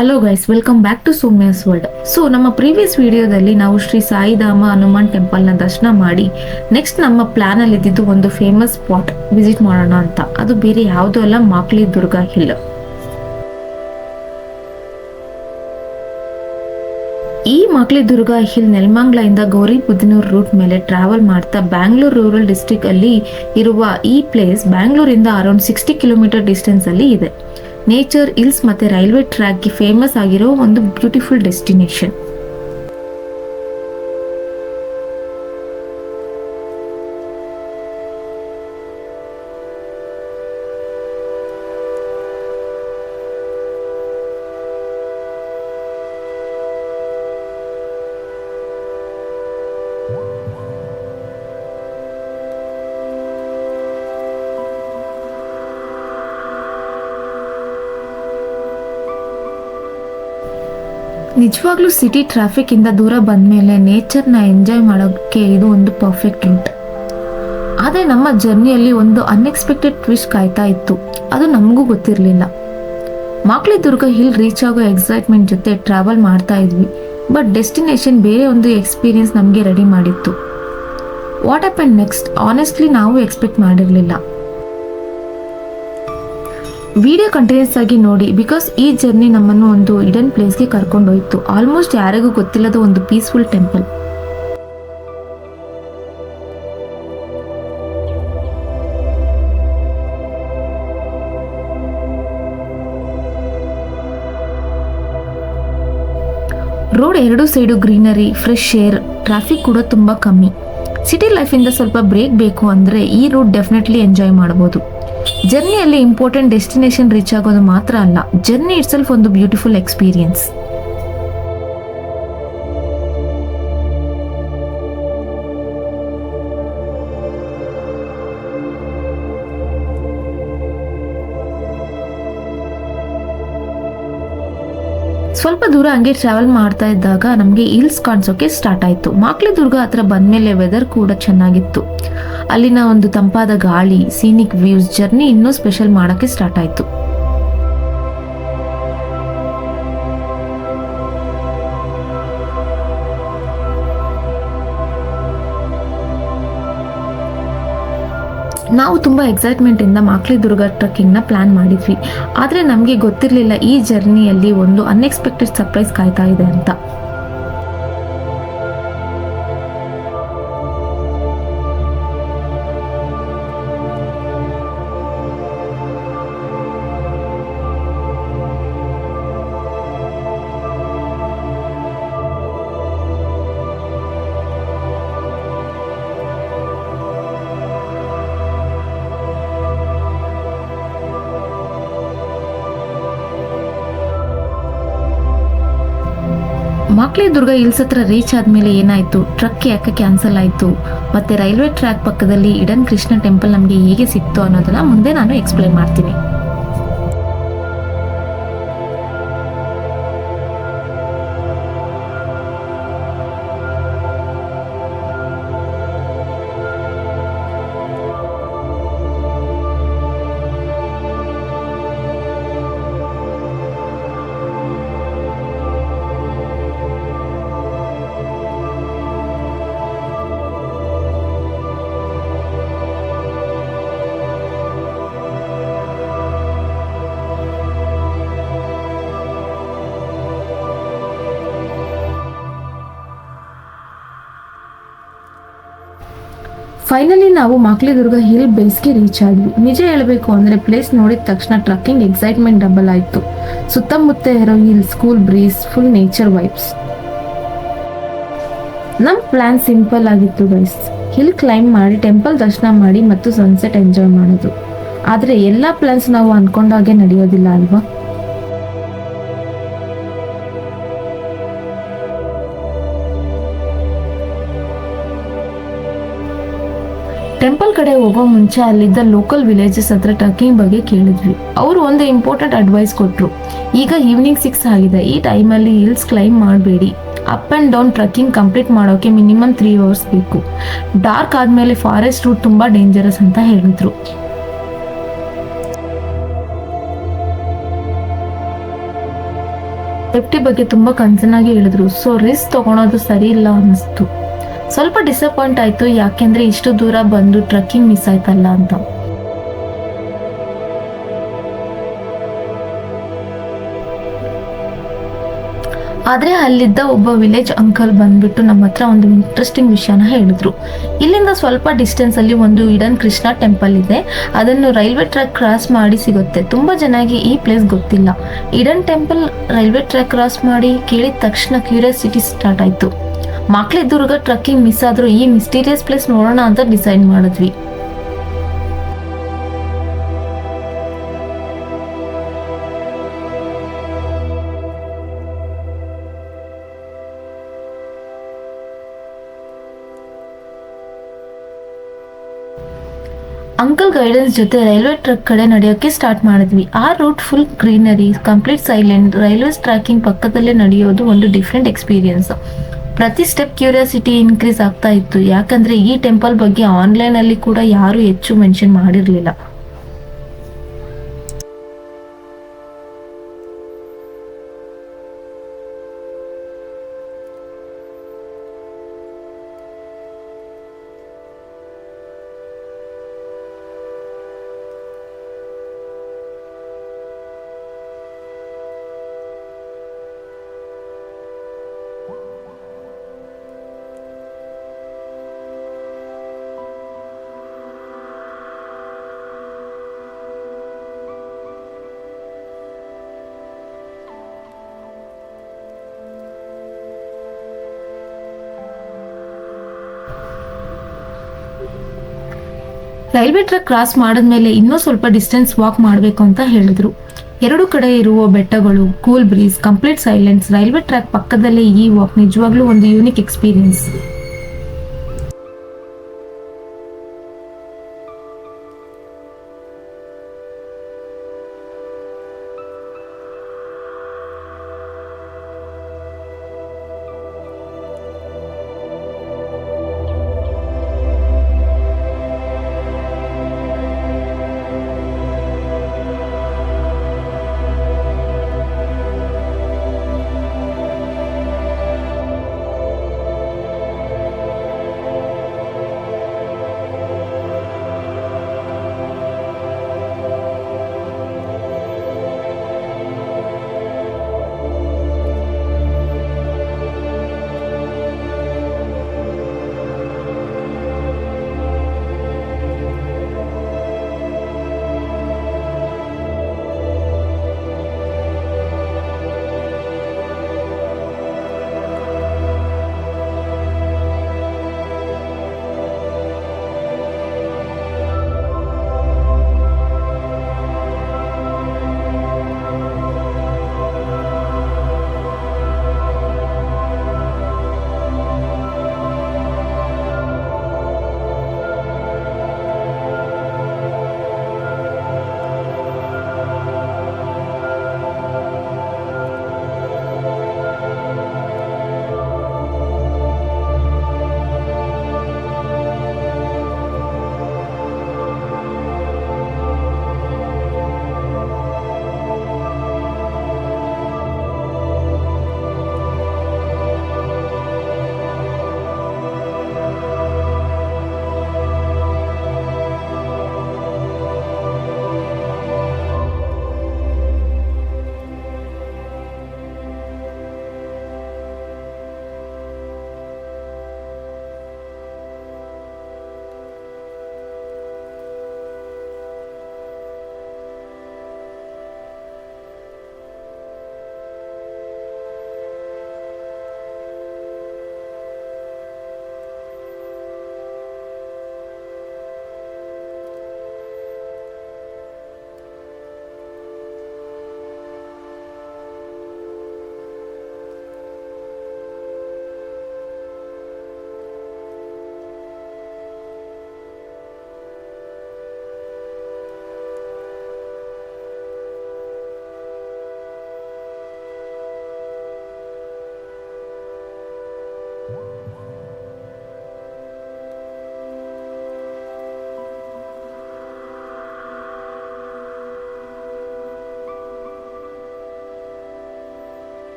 Hello guys, welcome back to Soumya's world. So ನಮ್ಮ previous ವಿಡಿಯೋದಲ್ಲಿ ನಾವು ಶ್ರೀ ಸಾಯಿಧಾಮ ಹನುಮಾನ್ ಟೆಂಪಲ್ನ ದರ್ಶನ ಮಾಡಿ ನೆಕ್ಸ್ಟ್ ನಮ್ಮ ಪ್ಲಾನ್ ಅಲ್ಲಿ ಇದ್ದಿದ್ದು ಒಂದು ಫೇಮಸ್ ಸ್ಪಾಟ್ ವಿಸಿಟ್ ಮಾಡೋಣ ಅಂತ. ಅದು ಬೇರೆ ಯಾವುದೂ ಅಲ್ಲ, ಮಾಕ್ಲಿ ದುರ್ಗಾ ಹಿಲ್. ಈ ಮಾಕ್ಲಿ ದುರ್ಗಾ ಹಿಲ್ ನೆಲಮಂಗಲದಿಂದ ಗೌರಿಬಿದನೂರು ರೂಟ್ ಮೇಲೆ ಟ್ರಾವೆಲ್ ಮಾಡ್ತಾ ಬ್ಯಾಂಗ್ಳೂರ್ ರೂರಲ್ ಡಿಸ್ಟ್ರಿಕ್ಟ್ ಅಲ್ಲಿ ಇರುವ ಈ ಪ್ಲೇಸ್ ಬ್ಯಾಂಗ್ಳೂರಿಂದ ಅರೌಂಡ್ 60 ಕಿಲೋಮೀಟರ್ ಡಿಸ್ಟೆನ್ಸ್ ಅಲ್ಲಿ ಇದೆ. ನೇಚರ್, ಹಿಲ್ಸ್ ಮತ್ತೆ ರೈಲ್ವೆ ಟ್ರ್ಯಾಕ್ಗೆ ಫೇಮಸ್ ಆಗಿರೋ ಒಂದು ಬ್ಯೂಟಿಫುಲ್ ಡೆಸ್ಟಿನೇಷನ್. ನಿಜವಾಗ್ಲೂ ಸಿಟಿ ಟ್ರಾಫಿಕ್ ಇಂದ ದೂರ ಬಂದ್ಮೇಲೆ ನೇಚರ್ನ ಎಂಜಾಯ್ ಮಾಡೋಕ್ಕೆ ಇದು ಒಂದು ಪರ್ಫೆಕ್ಟ್ ರೂಟ್. ಆದರೆ ನಮ್ಮ ಜರ್ನಿಯಲ್ಲಿ ಒಂದು ಅನ್ಎಕ್ಸ್ಪೆಕ್ಟೆಡ್ ಟ್ವಿಸ್ಟ್ ಕಾಯ್ತಾ ಇತ್ತು. ಅದು ನಮಗೂ ಗೊತ್ತಿರಲಿಲ್ಲ. ಮಾಕ್ಲಿ ದುರ್ಗಾ ಹಿಲ್ ರೀಚ್ ಆಗೋ ಎಕ್ಸೈಟ್ಮೆಂಟ್ ಜೊತೆ ಟ್ರಾವೆಲ್ ಮಾಡ್ತಾ ಇದ್ವಿ. ಬಟ್ ಡೆಸ್ಟಿನೇಷನ್ ಬೇರೆ ಒಂದು ಎಕ್ಸ್ಪೀರಿಯನ್ಸ್ ನಮಗೆ ರೆಡಿ ಮಾಡಿತ್ತು. ವಾಟ್ ಹ್ಯಾಪನ್ ನೆಕ್ಸ್ಟ್ ಆನೆಸ್ಟ್ಲಿ ನಾವು ಎಕ್ಸ್ಪೆಕ್ಟ್ ಮಾಡಿರಲಿಲ್ಲ. ವಿಡಿಯೋ ಕಂಟಿನ್ಯೂಸ್ ಆಗಿ ನೋಡಿ, ಬಿಕಾಸ್ ಈ ಜರ್ನಿ ನಮ್ಮನ್ನು ಒಂದು ಹಿಡನ್ ಪ್ಲೇಸ್ಗೆ ಕರ್ಕೊಂಡೋಯ್ತು. ಆಲ್ಮೋಸ್ಟ್ ಯಾರಿಗೂ ಗೊತ್ತಿಲ್ಲದ ಒಂದು ಪೀಸ್ಫುಲ್ ಟೆಂಪಲ್. ರೋಡ್ ಎರಡು side greenery, fresh air, traffic ಕೂಡ ತುಂಬಾ ಕಮ್ಮಿ. ಸಿಟಿ ಲೈಫಿಂದ ಸ್ವಲ್ಪ ಬ್ರೇಕ್ ಬೇಕು ಅಂದರೆ ಈ ರೂಟ್ ಡೆಫಿನೆಟ್ಲಿ ಎಂಜಾಯ್ ಮಾಡ್ಬೋದು. ಜರ್ನಿಯಲ್ಲಿ ಇಂಪಾರ್ಟೆಂಟ್ ಡೆಸ್ಟಿನೇಷನ್ ರೀಚ್ ಆಗೋದು ಮಾತ್ರ ಅಲ್ಲ, ಜರ್ನಿ ಇಟ್ ಸೆಲ್ಫ್ ಒಂದು ಬ್ಯೂಟಿಫುಲ್ ಎಕ್ಸ್ಪೀರಿಯನ್ಸ್. ಸ್ವಲ್ಪ ದೂರ ಹಂಗೆ ಟ್ರಾವೆಲ್ ಮಾಡ್ತಾ ಇದ್ದಾಗ ನಮಗೆ ಹಿಲ್ಸ್ ಕಾಣಿಸೋಕೆ ಸ್ಟಾರ್ಟ್ ಆಯಿತು. ಮಾಕ್ಲಿ ದುರ್ಗ ಹತ್ರ ಬಂದ್ಮೇಲೆ ವೆದರ್ ಕೂಡ ಚೆನ್ನಾಗಿತ್ತು. ಅಲ್ಲಿನ ಒಂದು ತಂಪಾದ ಗಾಳಿ, ಸೀನಿಕ್ ವ್ಯೂಸ್ ಜರ್ನಿ ಇನ್ನೂ ಸ್ಪೆಷಲ್ ಮಾಡೋಕ್ಕೆ ಸ್ಟಾರ್ಟ್ ಆಯಿತು. ನಾವು ತುಂಬ ಎಕ್ಸೈಟ್ಮೆಂಟಿಂದ ಮಾಕ್ಲಿ ದುರ್ಗಾ ಟ್ರೆಕ್ಕಿಂಗ್ನ ಪ್ಲಾನ್ ಮಾಡಿದ್ವಿ. ಆದರೆ ನಮಗೆ ಗೊತ್ತಿರಲಿಲ್ಲ ಈ ಜರ್ನಿಯಲ್ಲಿ ಒಂದು ಅನ್ಎಕ್ಸ್ಪೆಕ್ಟೆಡ್ ಸರ್ಪ್ರೈಸ್ ಕಾಯ್ತಾ ಇದೆ ಅಂತ. ಮಾಕ್ಲಿ ದುರ್ಗಾ ಹಿಲ್ಸ್ ಹತ್ರ ರೀಚ್ ಆದ್ಮೇಲೆ ಏನಾಯ್ತು, ಟ್ರಕ್ ಯಾಕೆ ಕ್ಯಾನ್ಸಲ್ ಆಯ್ತು, ಮತ್ತೆ ರೈಲ್ವೆ ಟ್ರ್ಯಾಕ್ ಪಕ್ಕದಲ್ಲಿ ಇಡನ್ ಕೃಷ್ಣ ಟೆಂಪಲ್ ನಮಗೆ ಹೇಗೆ ಸಿಕ್ತು ಅನ್ನೋದನ್ನ ಮುಂದೆ ನಾನು ಎಕ್ಸ್ಪ್ಲೈನ್ ಮಾಡ್ತೀನಿ. ಫೈನಲಿ ನಾವು ಮಾಕ್ಲಿ ದುರ್ಗಾ ಹಿಲ್ ಬೇಸ್ಗೆ ರೀಚ್ ಆದ್ವಿ. ನಿಜ ಹೇಳಬೇಕು ಅಂದ್ರೆ ಪ್ಲೇಸ್ ನೋಡಿದ ತಕ್ಷಣ ಟ್ರಕ್ಕಿಂಗ್ ಎಕ್ಸೈಟ್ಮೆಂಟ್ ಡಬಲ್ ಆಯ್ತು. ಸುತ್ತಮುತ್ತ ಇರೋ hills, cool breeze, full nature vibes. ನಮ್ ಪ್ಲಾನ್ ಸಿಂಪಲ್ ಆಗಿತ್ತು ಗೈಸ್, ಹಿಲ್ ಕ್ಲೈಂಬ್ ಮಾಡಿ ಟೆಂಪಲ್ ದರ್ಶನ ಮಾಡಿ ಮತ್ತು ಸನ್ಸೆಟ್ ಎಂಜಾಯ್ ಮಾಡೋದು. ಆದ್ರೆ ಎಲ್ಲಾ ಪ್ಲಾನ್ಸ್ ನಾವು ಅನ್ಕೊಂಡಾಗೆ ನಡೆಯೋದಿಲ್ಲ ಅಲ್ವಾ. ಟೆಂಪಲ್ ಕಡೆ ಹೋಗೋ ಮುಂಚೆ ಅಲ್ಲಿದ್ದ ಲೋಕಲ್ ವಿಲೇಜಸ್ ಹತ್ರ ಟ್ರಕ್ಕಿಂಗ್ ಬಗ್ಗೆ ಕೇಳಿದ್ವಿ. ಅವರು ಒಂದು ಇಂಪಾರ್ಟೆಂಟ್ ಅಡ್ವೈಸ್ ಕೊಟ್ರು. ಈಗ ಈವ್ನಿಂಗ್ 6 ಆಗಿದೆ, ಈ ಟೈಮಲ್ಲಿ ಹಿಲ್ಸ್ ಕ್ಲೈಂಬ್ ಮಾಡಬೇಡಿ. Up and down trekking complete ಮಾಡೋಕೆ ಮಿನಿಮಮ್ 3 ಅವರ್ಸ್ ಬೇಕು. ಡಾರ್ಕ್ ಆದ್ಮೇಲೆ ಫಾರೆಸ್ಟ್ ರೂಟ್ ತುಂಬಾ ಡೇಂಜರಸ್ ಅಂತ ಹೇಳಿದ್ರು. ಸೇಫ್ಟಿ ಬಗ್ಗೆ ತುಂಬಾ ಕನ್ಸರ್ನ್ ಆಗಿ ಹೇಳಿದ್ರು. ಸೊ ರಿಸ್ಕ್ ತಗೊಳೋದು ಸರಿ ಇಲ್ಲ ಅನಿಸ್ತು. ಸ್ವಲ್ಪ ಡಿಸಪಾಯಿಂಟ್ ಆಯ್ತು, ಯಾಕೆಂದ್ರೆ ಇಷ್ಟು ದೂರ ಬಂದು ಟ್ರಕ್ಕಿಂಗ್ ಮಿಸ್ ಆಯ್ತಲ್ಲ ಅಂತ. ಆದ್ರೆ ಅಲ್ಲಿದ್ದ ಒಬ್ಬ ವಿಲೇಜ್ ಅಂಕಲ್ ಬಂದ್ಬಿಟ್ಟು ನಮ್ಮ ಹತ್ರ ಒಂದು ಇಂಟ್ರೆಸ್ಟಿಂಗ್ ವಿಷಯನ ಹೇಳಿದ್ರು. ಇಲ್ಲಿಂದ ಸ್ವಲ್ಪ ಡಿಸ್ಟೆನ್ಸ್ ಅಲ್ಲಿ ಒಂದು ಇಡನ್ ಕೃಷ್ಣ ಟೆಂಪಲ್ ಇದೆ. ಅದನ್ನು ರೈಲ್ವೆ ಟ್ರ್ಯಾಕ್ ಕ್ರಾಸ್ ಮಾಡಿ ಸಿಗುತ್ತೆ. ತುಂಬಾ ಜನಕ್ಕೆ ಈ ಪ್ಲೇಸ್ ಗೊತ್ತಿಲ್ಲ. ಇಡನ್ ಟೆಂಪಲ್ ರೈಲ್ವೆ ಟ್ರ್ಯಾಕ್ ಕ್ರಾಸ್ ಮಾಡಿ ಕೇಳಿದ ತಕ್ಷಣ ಕ್ಯೂರಿಯಾಸಿಟಿ ಸ್ಟಾರ್ಟ್ ಆಯ್ತು. ಮಕ್ಳಿದ್ದೂರ್ಗ ಟ್ರಕ್ಕಿಂಗ್ ಮಿಸ್ ಆದ್ರೂ ಈ ಮಿಸ್ಟೀರಿಯಸ್ ಪ್ಲೇಸ್ ನೋಡೋಣ ಅಂತ ಡಿಸೈಡ್ ಮಾಡಿದ್ವಿ. ಅಂಕಲ್ ಗೈಡೆನ್ಸ್ ಜೊತೆ ರೈಲ್ವೆ ಟ್ರ್ಯಾಕ್ ಕಡೆ ನಡೆಯೋಕೆ ಸ್ಟಾರ್ಟ್ ಮಾಡಿದ್ವಿ. ಆ route full greenery, complete silent. Railway tracking ಪಕ್ಕದಲ್ಲೇ ನಡೆಯೋದು ಒಂದು ಡಿಫ್ರೆಂಟ್ ಎಕ್ಸ್ಪೀರಿಯನ್ಸ್. ಪ್ರತಿ ಸ್ಟೆಪ್ ಕ್ಯೂರಿಯಾಸಿಟಿ ಇನ್ಕ್ರೀಸ್ ಆಗ್ತಾ ಇತ್ತು, ಯಾಕಂದ್ರೆ ಈ ಟೆಂಪಲ್ ಬಗ್ಗೆ ಆನ್ಲೈನ್ ಅಲ್ಲಿ ಕೂಡ ಯಾರು ಹೆಚ್ಚು ಮೆನ್ಷನ್ ಮಾಡಿರ್ಲಿಲ್ಲ. ರೈಲ್ವೆ ಟ್ರ್ಯಾಕ್ ಕ್ರಾಸ್ ಮಾಡಿದ್ಮೇಲೆ ಇನ್ನೂ ಸ್ವಲ್ಪ ಡಿಸ್ಟೆನ್ಸ್ ವಾಕ್ ಮಾಡಬೇಕು ಅಂತ ಹೇಳಿದ್ರು. ಎರಡು ಕಡೆ ಇರುವ ಬೆಟ್ಟಗಳು, cool breeze, complete silence. Railway track ಪಕ್ಕದಲ್ಲೇ ಈ ವಾಕ್ ನಿಜವಾಗ್ಲೂ ಒಂದು ಯೂನಿಕ್ ಎಕ್ಸ್ಪೀರಿಯನ್ಸ್.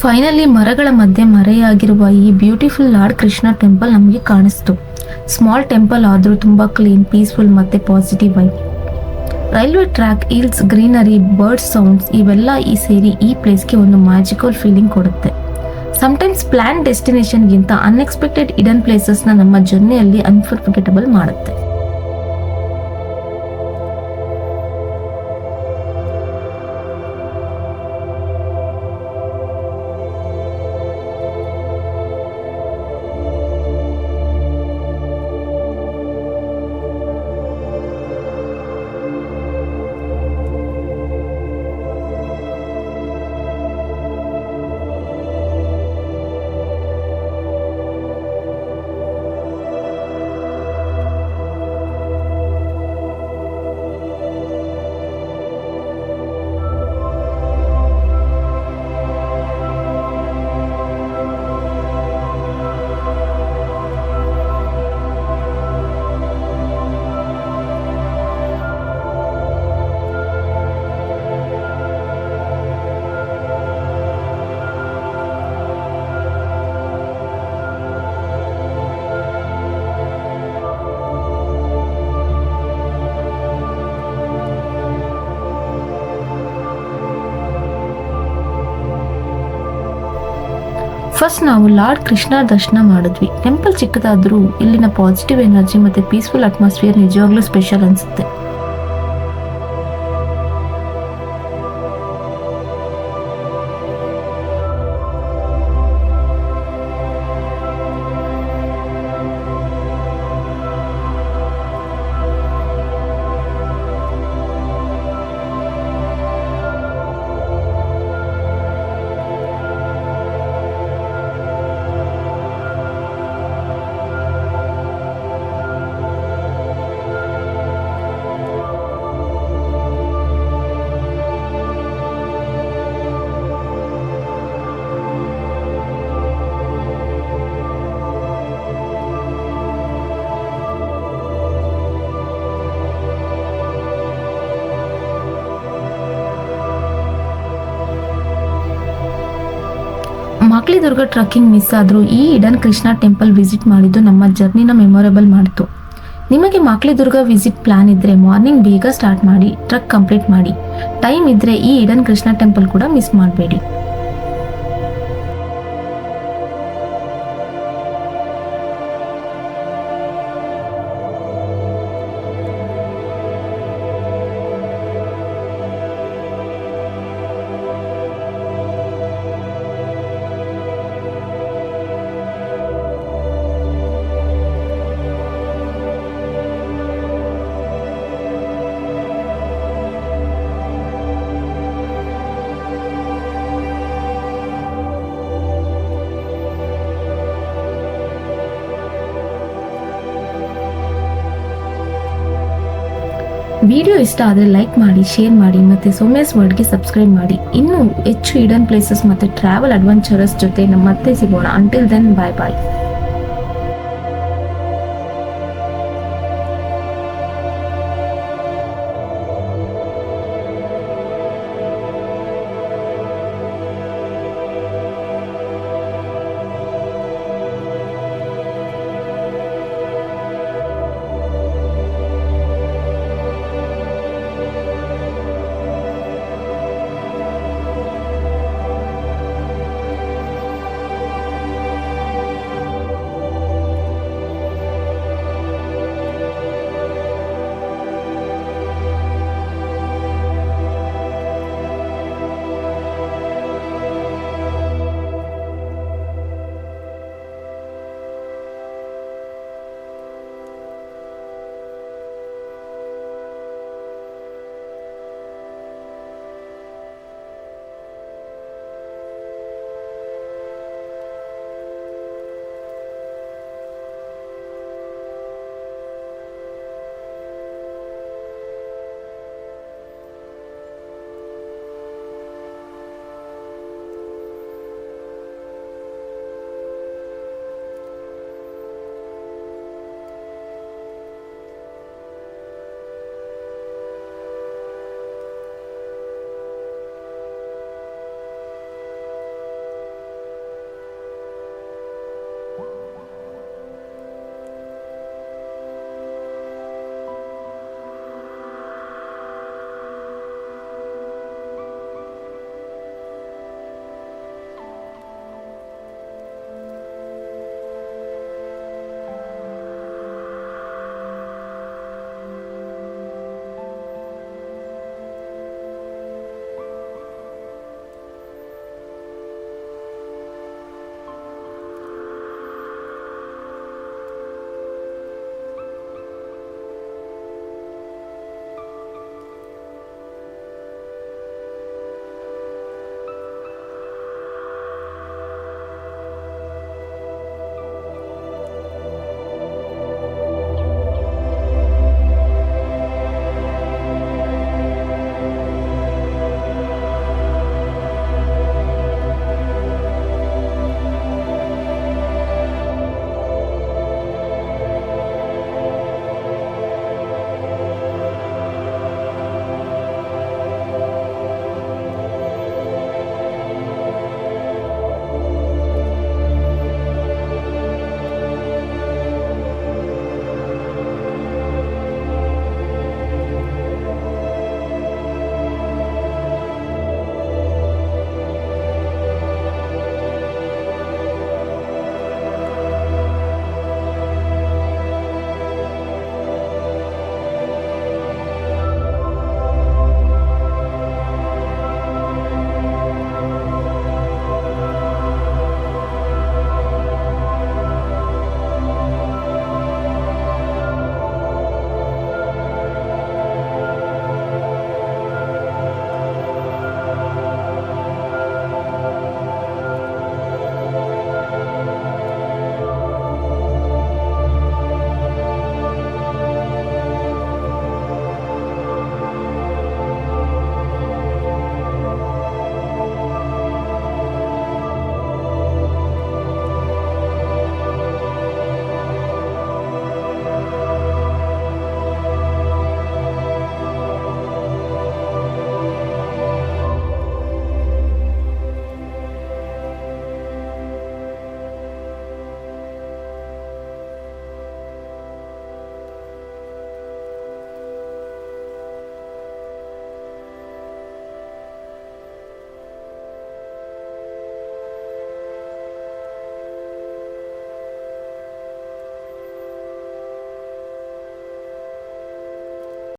ಫೈನಲಿ ಮರಗಳ ಮಧ್ಯೆ ಮರೆಯಾಗಿರುವ ಈ ಬ್ಯೂಟಿಫುಲ್ ಲಾರ್ಡ್ ಕೃಷ್ಣ ಟೆಂಪಲ್ ನಮಗೆ ಕಾಣಿಸ್ತು. ಸ್ಮಾಲ್ ಟೆಂಪಲ್ ಆದರೂ ತುಂಬ ಕ್ಲೀನ್, ಪೀಸ್ಫುಲ್ ಮತ್ತು positive vibe. Railway track, hills, greenery, bird sounds ಇವೆಲ್ಲ ಸೇರಿ ಈ ಪ್ಲೇಸ್ಗೆ ಒಂದು ಮ್ಯಾಜಿಕಲ್ ಫೀಲಿಂಗ್ ಕೊಡುತ್ತೆ. ಸಮ್ಟೈಮ್ಸ್ ಪ್ಲಾನ್ ಡೆಸ್ಟಿನೇಷನ್ಗಿಂತ ಅನ್ಎಕ್ಸ್ಪೆಕ್ಟೆಡ್ ಹಿಡನ್ ಪ್ಲೇಸಸ್ನ ನಮ್ಮ ಜರ್ನಿಯಲ್ಲಿ ಅನ್ಫರ್ಗೆಟಬಲ್ ಮಾಡುತ್ತೆ. ಫಸ್ಟ್ ನಾವು ಲಾರ್ಡ್ ಕೃಷ್ಣ ದರ್ಶನ ಮಾಡಿದ್ವಿ. ಟೆಂಪಲ್ ಚಿಕ್ಕದಾದ್ರೂ ಇಲ್ಲಿನ ಪಾಸಿಟಿವ್ ಎನರ್ಜಿ ಮತ್ತೆ ಪೀಸ್ಫುಲ್ ಅಟ್ಮಾಸ್ಫಿಯರ್ ನಿಜವಾಗ್ಲೂ ಸ್ಪೆಷಲ್ ಅನ್ಸುತ್ತೆ. ಮಾಕ್ಲಿ ದುರ್ಗ ಟ್ರಕ್ಕಿಂಗ್ ಮಿಸ್ ಆದರೂ ಈ ಹಿಡನ್ ಕೃಷ್ಣ ಟೆಂಪಲ್ ವಿಸಿಟ್ ಮಾಡಿದ್ದು ನಮ್ಮ ಜರ್ನಿನ ಮೆಮೊರೇಬಲ್ ಮಾಡಿತು. ನಿಮಗೆ ಮಾಕ್ಲಿ ದುರ್ಗ ವಿಸಿಟ್ ಪ್ಲಾನ್ ಇದ್ರೆ ಮಾರ್ನಿಂಗ್ ಬೇಗ ಸ್ಟಾರ್ಟ್ ಮಾಡಿ ಟ್ರಕ್ ಕಂಪ್ಲೀಟ್ ಮಾಡಿ. ಟೈಮ್ ಇದ್ರೆ ಈ ಹಿಡನ್ ಕೃಷ್ಣ ಟೆಂಪಲ್ ಕೂಡ ಮಿಸ್ ಮಾಡಬೇಡಿ. ವಿಡಿಯೋ ಇಷ್ಟ ಆದರೆ ಲೈಕ್ ಮಾಡಿ, ಶೇರ್ ಮಾಡಿ ಮತ್ತು ಸೌಮ್ಯಾಸ್ ವರ್ಲ್ಡ್ಗೆ ಸಬ್ಸ್ಕ್ರೈಬ್ ಮಾಡಿ. ಇನ್ನೂ ಹೆಚ್ಚು ಹಿಡನ್ ಪ್ಲೇಸಸ್ ಮತ್ತು ಟ್ರಾವೆಲ್ ಅಡ್ವೆಂಚರಸ್ ಜೊತೆ ನಮ್ಮ ಮತ್ತೆ ಸಿಗೋಣ. ಅಂಟಿಲ್ ದೆನ್, ಬಾಯ್ ಬಾಯ್.